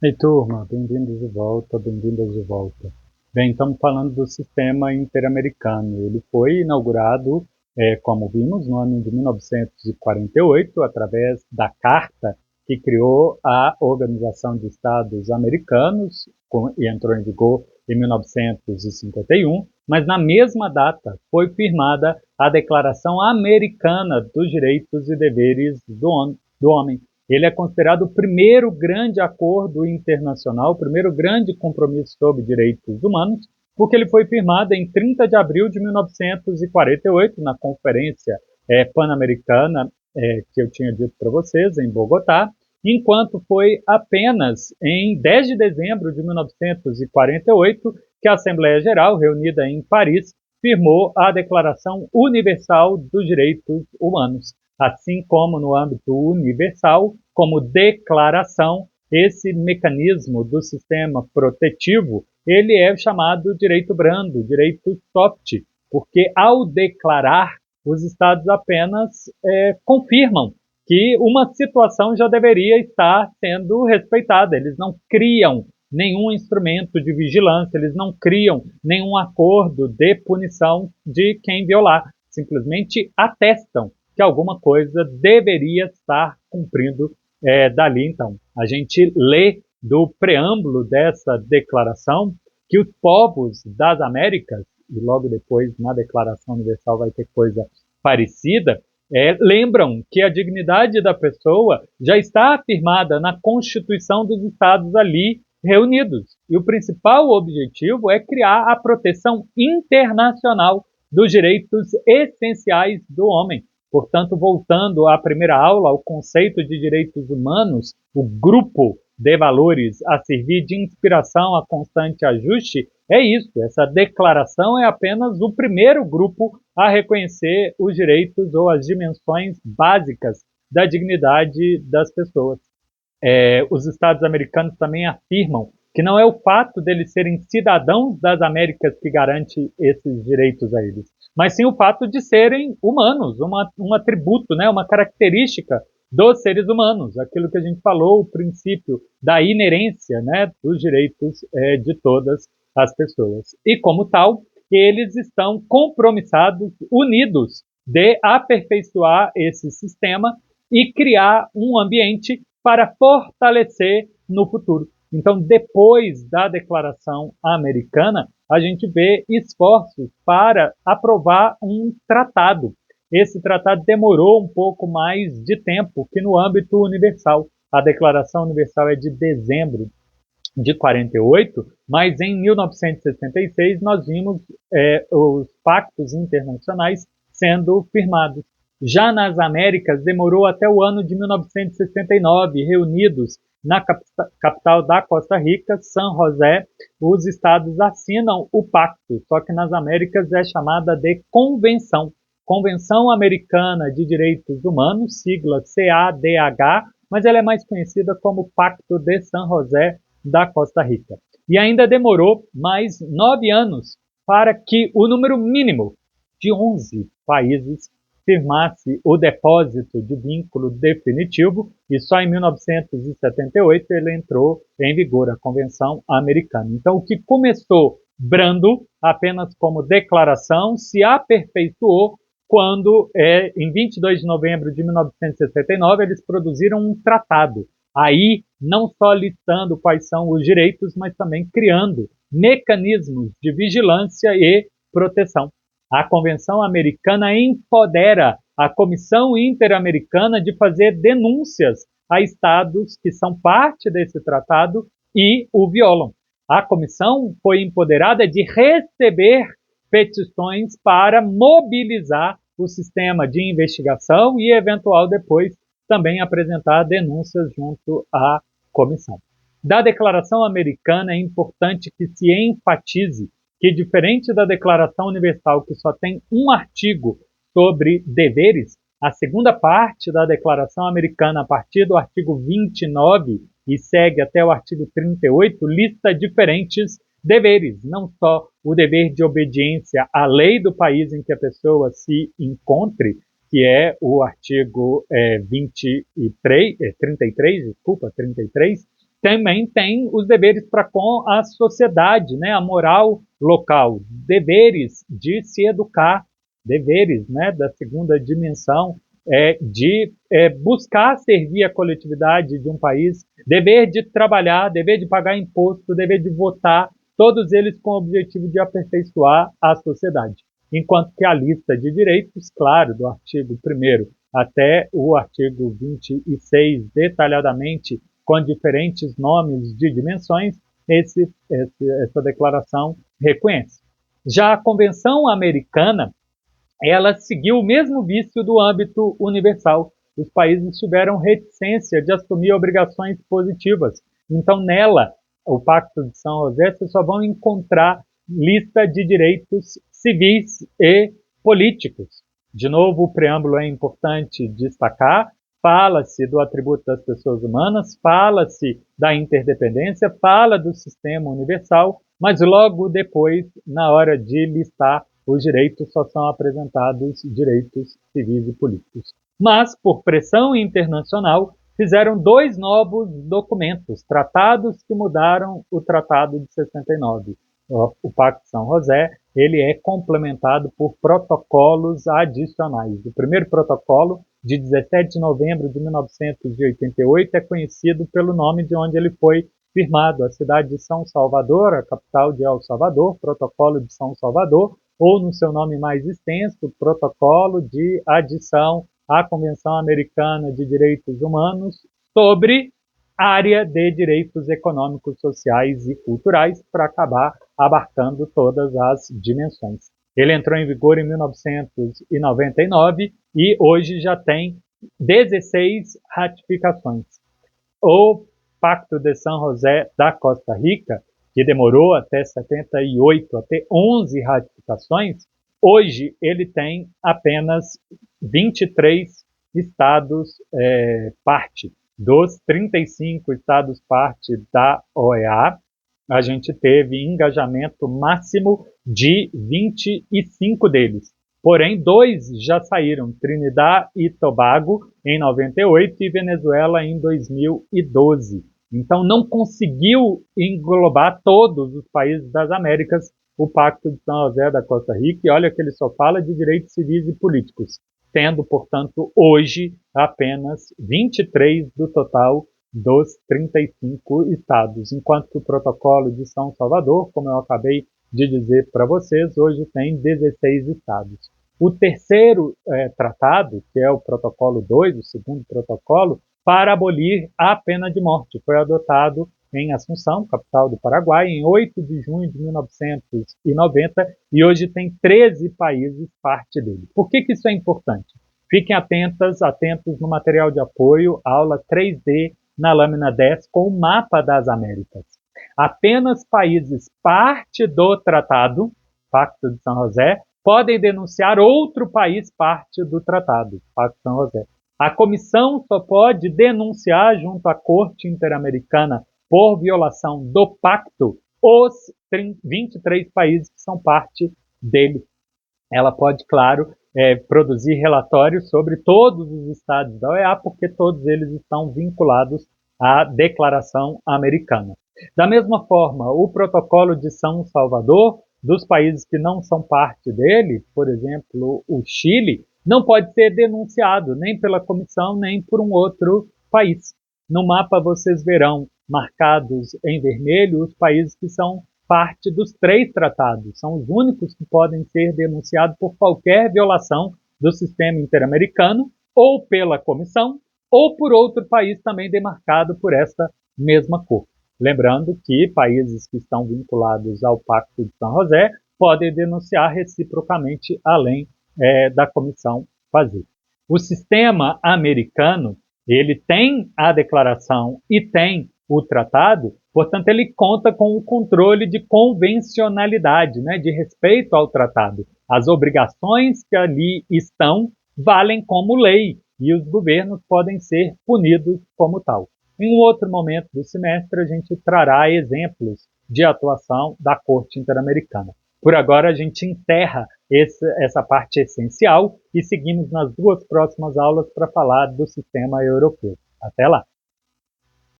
Ei, turma, bem-vindos de volta, bem-vindas de volta. Bem, estamos falando do sistema interamericano. Ele foi inaugurado, como vimos, no ano de 1948, através da Carta que criou a Organização de Estados Americanos, e entrou em vigor em 1951, mas na mesma data foi firmada a Declaração Americana dos Direitos e Deveres do Homem. Ele é considerado o primeiro grande acordo internacional, o primeiro grande compromisso sobre direitos humanos, porque ele foi firmado em 30 de abril de 1948, na Conferência Pan-Americana, que eu tinha dito para vocês, em Bogotá, enquanto foi apenas em 10 de dezembro de 1948 que a Assembleia Geral, reunida em Paris, firmou a Declaração Universal dos Direitos Humanos. Assim como no âmbito universal, como declaração, esse mecanismo do sistema protetivo, ele é chamado direito brando, direito soft, porque ao declarar, os estados apenas confirmam que uma situação já deveria estar sendo respeitada. Eles não criam nenhum instrumento de vigilância, eles não criam nenhum acordo de punição de quem violar. Simplesmente atestam que alguma coisa deveria estar cumprindo dali. Então, a gente lê do preâmbulo dessa declaração que os povos das Américas, e logo depois na Declaração Universal vai ter coisa parecida, lembram que a dignidade da pessoa já está afirmada na Constituição dos Estados ali reunidos. E o principal objetivo é criar a proteção internacional dos direitos essenciais do homem. Portanto, voltando à primeira aula, ao conceito de direitos humanos, o grupo de valores a servir de inspiração a constante ajuste, é isso. Essa declaração é apenas o primeiro grupo a reconhecer os direitos ou as dimensões básicas da dignidade das pessoas. Os Estados americanos também afirmam que não é o fato deles serem cidadãos das Américas que garante esses direitos a eles, mas sim o fato de serem humanos, um atributo, né, uma característica dos seres humanos, aquilo que a gente falou, o princípio da inerência, né, dos direitos de todas as pessoas. E como tal, eles estão compromissados, unidos, de aperfeiçoar esse sistema e criar um ambiente para fortalecer no futuro. Então, depois da declaração americana, a gente vê esforços para aprovar um tratado. Esse tratado demorou um pouco mais de tempo que no âmbito universal. A Declaração Universal é de dezembro de 48, mas em 1966 nós vimos os pactos internacionais sendo firmados. Já nas Américas, demorou até o ano de 1969, reunidos na capital da Costa Rica, San José, os estados assinam o pacto, só que nas Américas é chamada de Convenção. Convenção Americana de Direitos Humanos, sigla CADH, mas ela é mais conhecida como Pacto de San José da Costa Rica. E ainda demorou mais 9 anos para que o número mínimo de 11 países firmasse o depósito de vínculo definitivo, e só em 1978 ele entrou em vigor, a Convenção Americana. Então, o que começou brando, apenas como declaração, se aperfeiçoou quando, em 22 de novembro de 1969, eles produziram um tratado. Aí, não só listando quais são os direitos, mas também criando mecanismos de vigilância e proteção. A Convenção Americana empodera a Comissão Interamericana de fazer denúncias a estados que são parte desse tratado e o violam. A comissão foi empoderada de receber petições para mobilizar o sistema de investigação e, eventual depois, também apresentar denúncias junto à comissão. Da Declaração Americana é importante que se enfatize que, diferente da Declaração Universal, que só tem um artigo sobre deveres, a segunda parte da Declaração Americana, a partir do artigo 29 e segue até o artigo 38, lista diferentes deveres, não só o dever de obediência à lei do país em que a pessoa se encontre, que é o artigo 33, 33, também tem os deveres para com a sociedade, né, a moral local, deveres de se educar, deveres, né, da segunda dimensão, de buscar servir a coletividade de um país, dever de trabalhar, dever de pagar imposto, dever de votar, todos eles com o objetivo de aperfeiçoar a sociedade. Enquanto que a lista de direitos, claro, do artigo 1º até o artigo 26, detalhadamente, com diferentes nomes de dimensões, essa declaração reconhece. Já a Convenção Americana, ela seguiu o mesmo vício do âmbito universal. Os países tiveram reticência de assumir obrigações positivas. Então, nela, o Pacto de São José, vocês só vão encontrar lista de direitos civis e políticos. De novo, o preâmbulo é importante destacar. Fala-se do atributo das pessoas humanas, fala-se da interdependência, fala do sistema universal, mas logo depois, na hora de listar os direitos, só são apresentados direitos civis e políticos. Mas, por pressão internacional, fizeram 2 novos documentos, tratados que mudaram o Tratado de 69. O Pacto de São José, ele é complementado por protocolos adicionais. O primeiro protocolo, de 17 de novembro de 1988, é conhecido pelo nome de onde ele foi firmado, a cidade de São Salvador, a capital de El Salvador, Protocolo de São Salvador, ou no seu nome mais extenso, Protocolo de Adição à Convenção Americana de Direitos Humanos sobre área de direitos econômicos, sociais e culturais, para acabar abarcando todas as dimensões. Ele entrou em vigor em 1999 e hoje já tem 16 ratificações. O Pacto de São José da Costa Rica, que demorou até 78 a ter 11 ratificações, hoje ele tem apenas 23 estados parte. Dos 35 estados parte da OEA, a gente teve engajamento máximo de 25 deles. Porém, 2 já saíram, Trinidad e Tobago em 98 e Venezuela em 2012. Então, não conseguiu englobar todos os países das Américas o Pacto de São José da Costa Rica, e olha que ele só fala de direitos civis e políticos, tendo, portanto, hoje apenas 23 do total dos 35 estados, enquanto que o Protocolo de São Salvador, como eu acabei de dizer para vocês, hoje tem 16 estados. O terceiro tratado, que é o Protocolo 2, o segundo protocolo, para abolir a pena de morte, foi adotado em Assunção, capital do Paraguai, em 8 de junho de 1990, e hoje tem 13 países parte dele. Por que isso é importante? Fiquem atentos no material de apoio, aula 3D, na lâmina 10, com o mapa das Américas. Apenas países parte do tratado, Pacto de São José, podem denunciar outro país parte do tratado, Pacto de São José. A comissão só pode denunciar junto à Corte Interamericana por violação do pacto os 23 países que são parte dele. Ela pode, claro, produzir relatórios sobre todos os estados da OEA, porque todos eles estão vinculados à Declaração Americana. Da mesma forma, o Protocolo de São Salvador, dos países que não são parte dele, por exemplo, o Chile, não pode ser denunciado nem pela comissão, nem por um outro país. No mapa vocês verão marcados em vermelho os países que são parte dos 3 tratados. São os únicos que podem ser denunciados por qualquer violação do sistema interamericano, ou pela comissão, ou por outro país também demarcado por esta mesma cor. Lembrando que países que estão vinculados ao Pacto de São José podem denunciar reciprocamente, além da comissão fazer. O sistema americano, ele tem a declaração e tem o tratado, portanto, ele conta com o controle de convencionalidade, né, de respeito ao tratado. As obrigações que ali estão valem como lei e os governos podem ser punidos como tal. Em um outro momento do semestre, a gente trará exemplos de atuação da Corte Interamericana. Por agora, a gente encerra essa parte essencial e seguimos nas 2 próximas aulas para falar do sistema europeu. Até lá!